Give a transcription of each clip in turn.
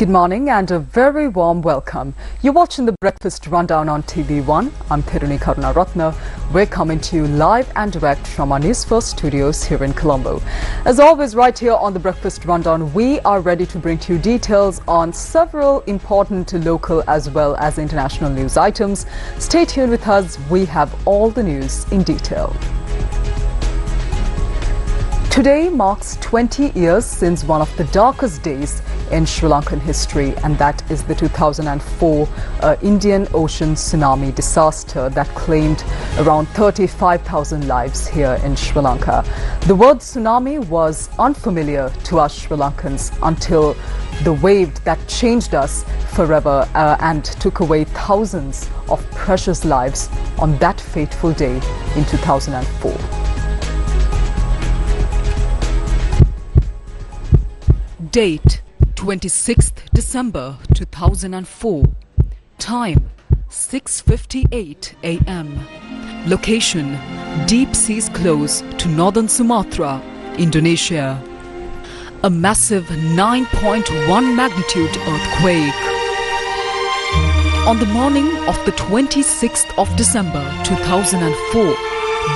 Good morning and a very warm welcome. You're watching the Breakfast Rundown on TV1. I'm Therunee Karunaratne. We're coming to you live and direct from our Newsfirst studios here in Colombo. As always, right here on the Breakfast Rundown, we are ready to bring to you details on several important local as well as international news items. Stay tuned with us. We have all the news in detail. Today marks 20 years since one of the darkest days in Sri Lankan history, and that is the 2004 Indian Ocean tsunami disaster that claimed around 35,000 lives here in Sri Lanka. The word tsunami was unfamiliar to us Sri Lankans until the wave that changed us forever and took away thousands of precious lives on that fateful day in 2004. Date 26th December 2004. Time 6:58 a.m. Location deep seas close to northern Sumatra, Indonesia. A massive 9.1 magnitude earthquake. On the morning of the 26th of December 2004,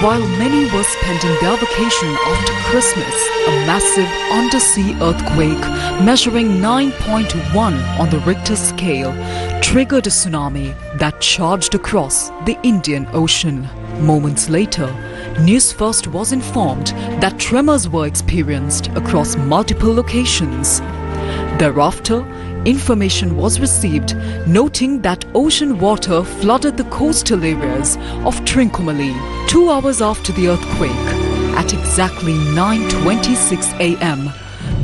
while many were spending their vacation after Christmas, a massive undersea earthquake measuring 9.1 on the Richter scale triggered a tsunami that charged across the Indian Ocean. Moments later, Newsfirst was informed that tremors were experienced across multiple locations. Thereafter, information was received noting that ocean water flooded the coastal areas of Trincomalee 2 hours after the earthquake. At exactly 9:26 a.m.,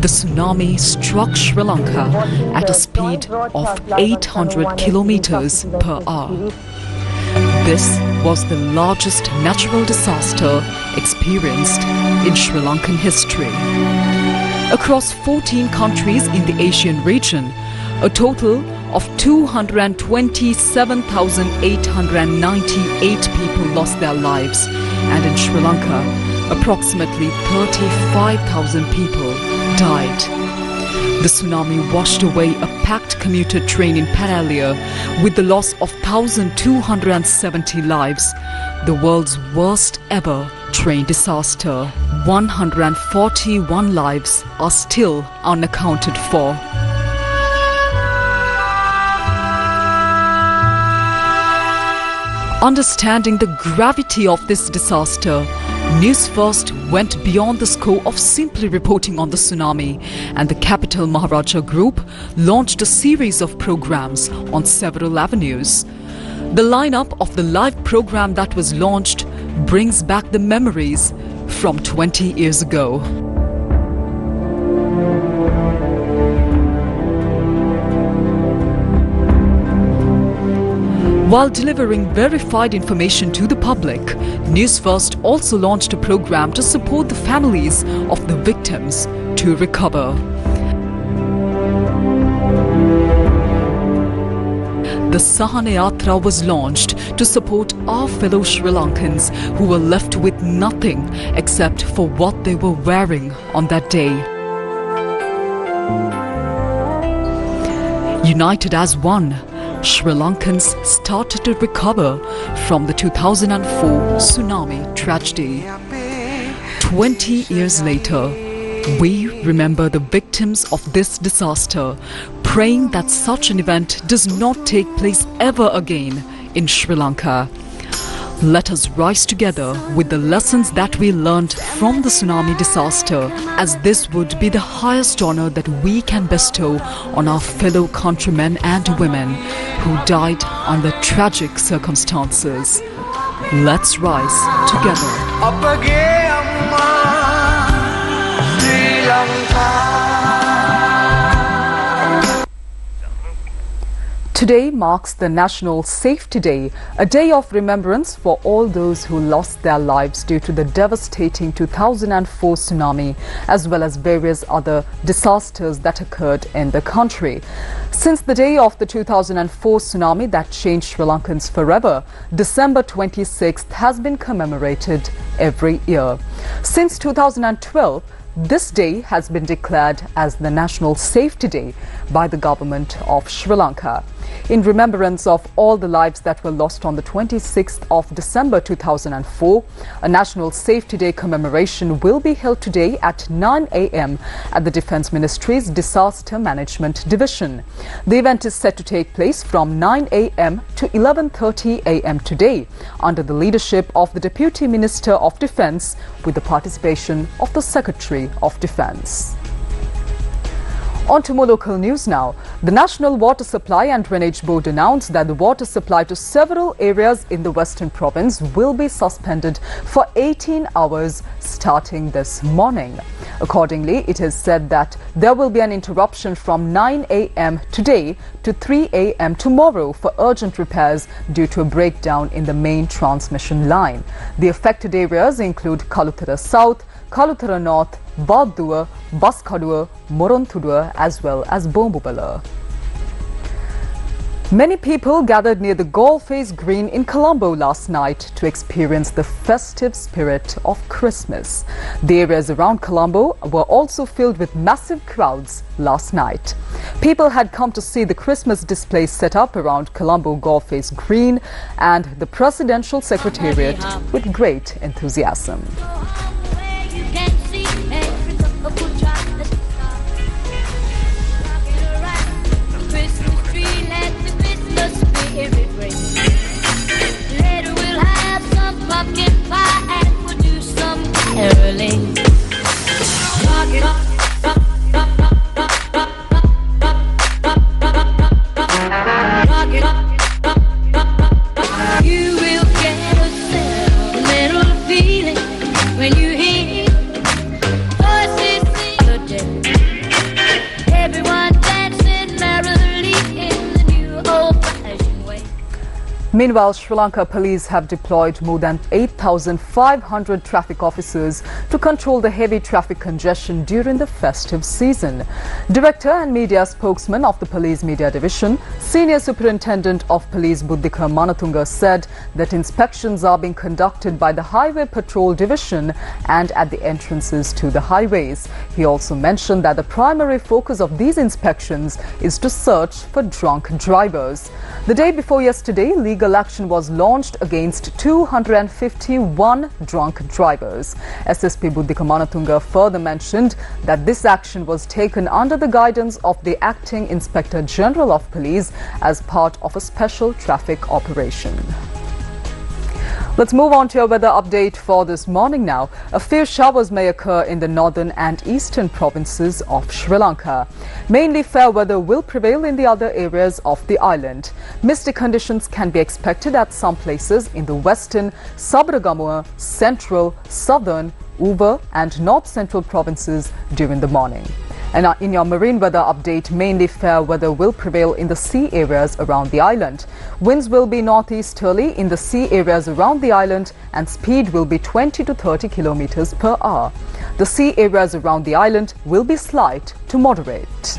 the tsunami struck Sri Lanka at a speed of 800 kilometers per hour. This was the largest natural disaster experienced in Sri Lankan history. Across 14 countries in the Asian region, a total of 227,898 people lost their lives, and in Sri Lanka, approximately 35,000 people died. The tsunami washed away a packed commuter train in Panalia with the loss of 1,270 lives, the world's worst ever train disaster. 141 lives are still unaccounted for. Understanding the gravity of this disaster, Newsfirst went beyond the scope of simply reporting on the tsunami, and the Capital Maharaja Group launched a series of programs on several avenues. The lineup of the live program that was launched brings back the memories from 20 years ago. While delivering verified information to the public, Newsfirst also launched a program to support the families of the victims to recover. The Sahana Yatra was launched to support our fellow Sri Lankans who were left with nothing except for what they were wearing on that day. United as one, Sri Lankans started to recover from the 2004 tsunami tragedy. 20 years later, we remember the victims of this disaster, praying that such an event does not take place ever again in Sri Lanka. Let us rise together with the lessons that we learned from the tsunami disaster, as this would be the highest honor that we can bestow on our fellow countrymen and women who died under tragic circumstances. Let's rise together. Today marks the National Safety Day, a day of remembrance for all those who lost their lives due to the devastating 2004 tsunami, as well as various other disasters that occurred in the country. Since the day of the 2004 tsunami that changed Sri Lankans forever, December 26th has been commemorated every year. Since 2012, this day has been declared as the National Safety Day by the government of Sri Lanka. In remembrance of all the lives that were lost on the 26th of December 2004, a National Safety Day commemoration will be held today at 9 a.m. at the Defence Ministry's Disaster Management Division. The event is set to take place from 9 a.m. to 11:30 a.m. today under the leadership of the Deputy Minister of Defence with the participation of the Secretary of Defence. On to more local news now. The National Water Supply and Drainage Board announced that the water supply to several areas in the Western Province will be suspended for 18 hours starting this morning. Accordingly, it is said that there will be an interruption from 9 a.m. today to 3 a.m. tomorrow for urgent repairs due to a breakdown in the main transmission line. The affected areas include Kaluthara South, Kaluthara North, Baddua, Baskadua, Moronthudua as well as Bombubala. Many people gathered near the Goalface Green in Colombo last night to experience the festive spirit of Christmas. The areas around Colombo were also filled with massive crowds last night. People had come to see the Christmas display set up around Colombo Goalface Green and the Presidential Secretariat with great enthusiasm. Meanwhile, Sri Lanka police have deployed more than 8,500 traffic officers to control the heavy traffic congestion during the festive season. Director and media spokesman of the Police Media Division, Senior Superintendent of Police Buddhika Manatunga said that inspections are being conducted by the Highway Patrol Division and at the entrances to the highways. He also mentioned that the primary focus of these inspections is to search for drunk drivers. The day before yesterday, legal action was launched against 251 drunk drivers. SSP Buddhika Manatunga further mentioned that this action was taken under the guidance of the Acting Inspector General of Police as part of a special traffic operation. Let's move on to a weather update for this morning now. A few showers may occur in the northern and eastern provinces of Sri Lanka. Mainly fair weather will prevail in the other areas of the island. Misty conditions can be expected at some places in the western, Sabaragamuwa, central, southern, Uva and north central provinces during the morning. And in your marine weather update, mainly fair weather will prevail in the sea areas around the island. Winds will be northeasterly in the sea areas around the island and speed will be 20 to 30 kilometers per hour. The sea areas around the island will be slight to moderate.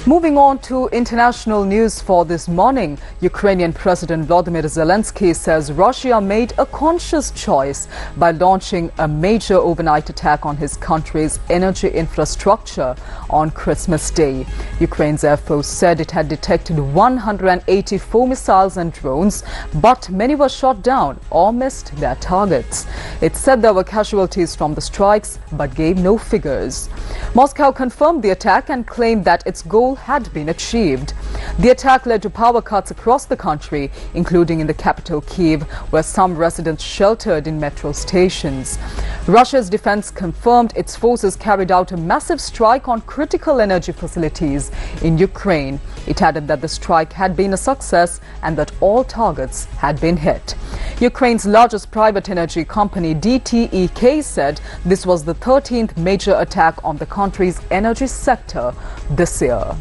Moving on to international news for this morning, Ukrainian President Volodymyr Zelensky says Russia made a conscious choice by launching a major overnight attack on his country's energy infrastructure on Christmas Day. Ukraine's Air Force said it had detected 184 missiles and drones, but many were shot down or missed their targets. It said there were casualties from the strikes, but gave no figures. Moscow confirmed the attack and claimed that its goal had been achieved. The attack led to power cuts across the country, including in the capital Kyiv, where some residents sheltered in metro stations. Russia's defense confirmed its forces carried out a massive strike on critical energy facilities in Ukraine. It added that the strike had been a success and that all targets had been hit. Ukraine's largest private energy company, DTEK, said this was the 13th major attack on the country's energy sector this year.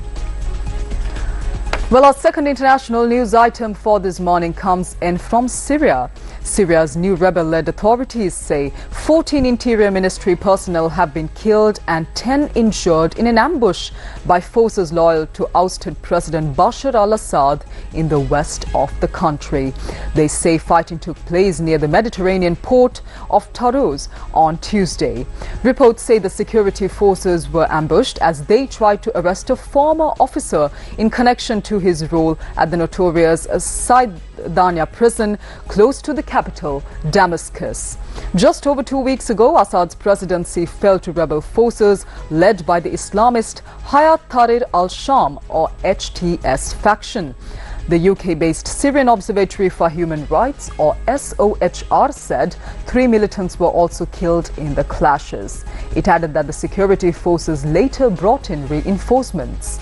Well, our second international news item for this morning comes in from Syria. Syria's new rebel-led authorities say 14 Interior Ministry personnel have been killed and 10 injured in an ambush by forces loyal to ousted President Bashar al-Assad in the west of the country. They say fighting took place near the Mediterranean port of Tarouz on Tuesday. Reports say the security forces were ambushed as they tried to arrest a former officer in connection to his role at the notorious Saidania prison close to the capital, Damascus. Just over 2 weeks ago, Assad's presidency fell to rebel forces led by the Islamist Hayat Tahrir al-Sham or HTS faction. The UK-based Syrian Observatory for Human Rights or SOHR said 3 militants were also killed in the clashes. It added that the security forces later brought in reinforcements.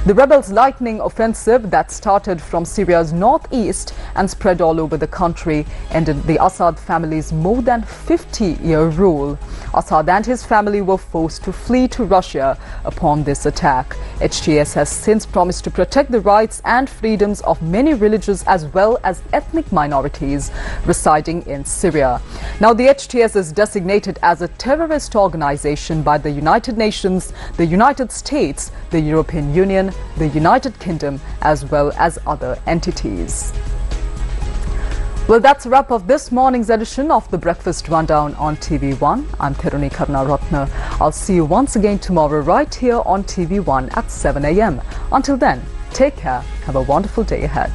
The rebels' lightning offensive that started from Syria's northeast and spread all over the country ended the Assad family's more than 50-year rule. Assad and his family were forced to flee to Russia upon this attack. HTS has since promised to protect the rights and freedoms of many religious as well as ethnic minorities residing in Syria. Now, the HTS is designated as a terrorist organization by the United Nations, the United States, the European Union, the United Kingdom, as well as other entities. Well, that's a wrap of this morning's edition of the Breakfast Rundown on TV1. I'm Therunee Karunaratne. I'll see you once again tomorrow right here on TV1 at 7 a.m. Until then, take care. Have a wonderful day ahead.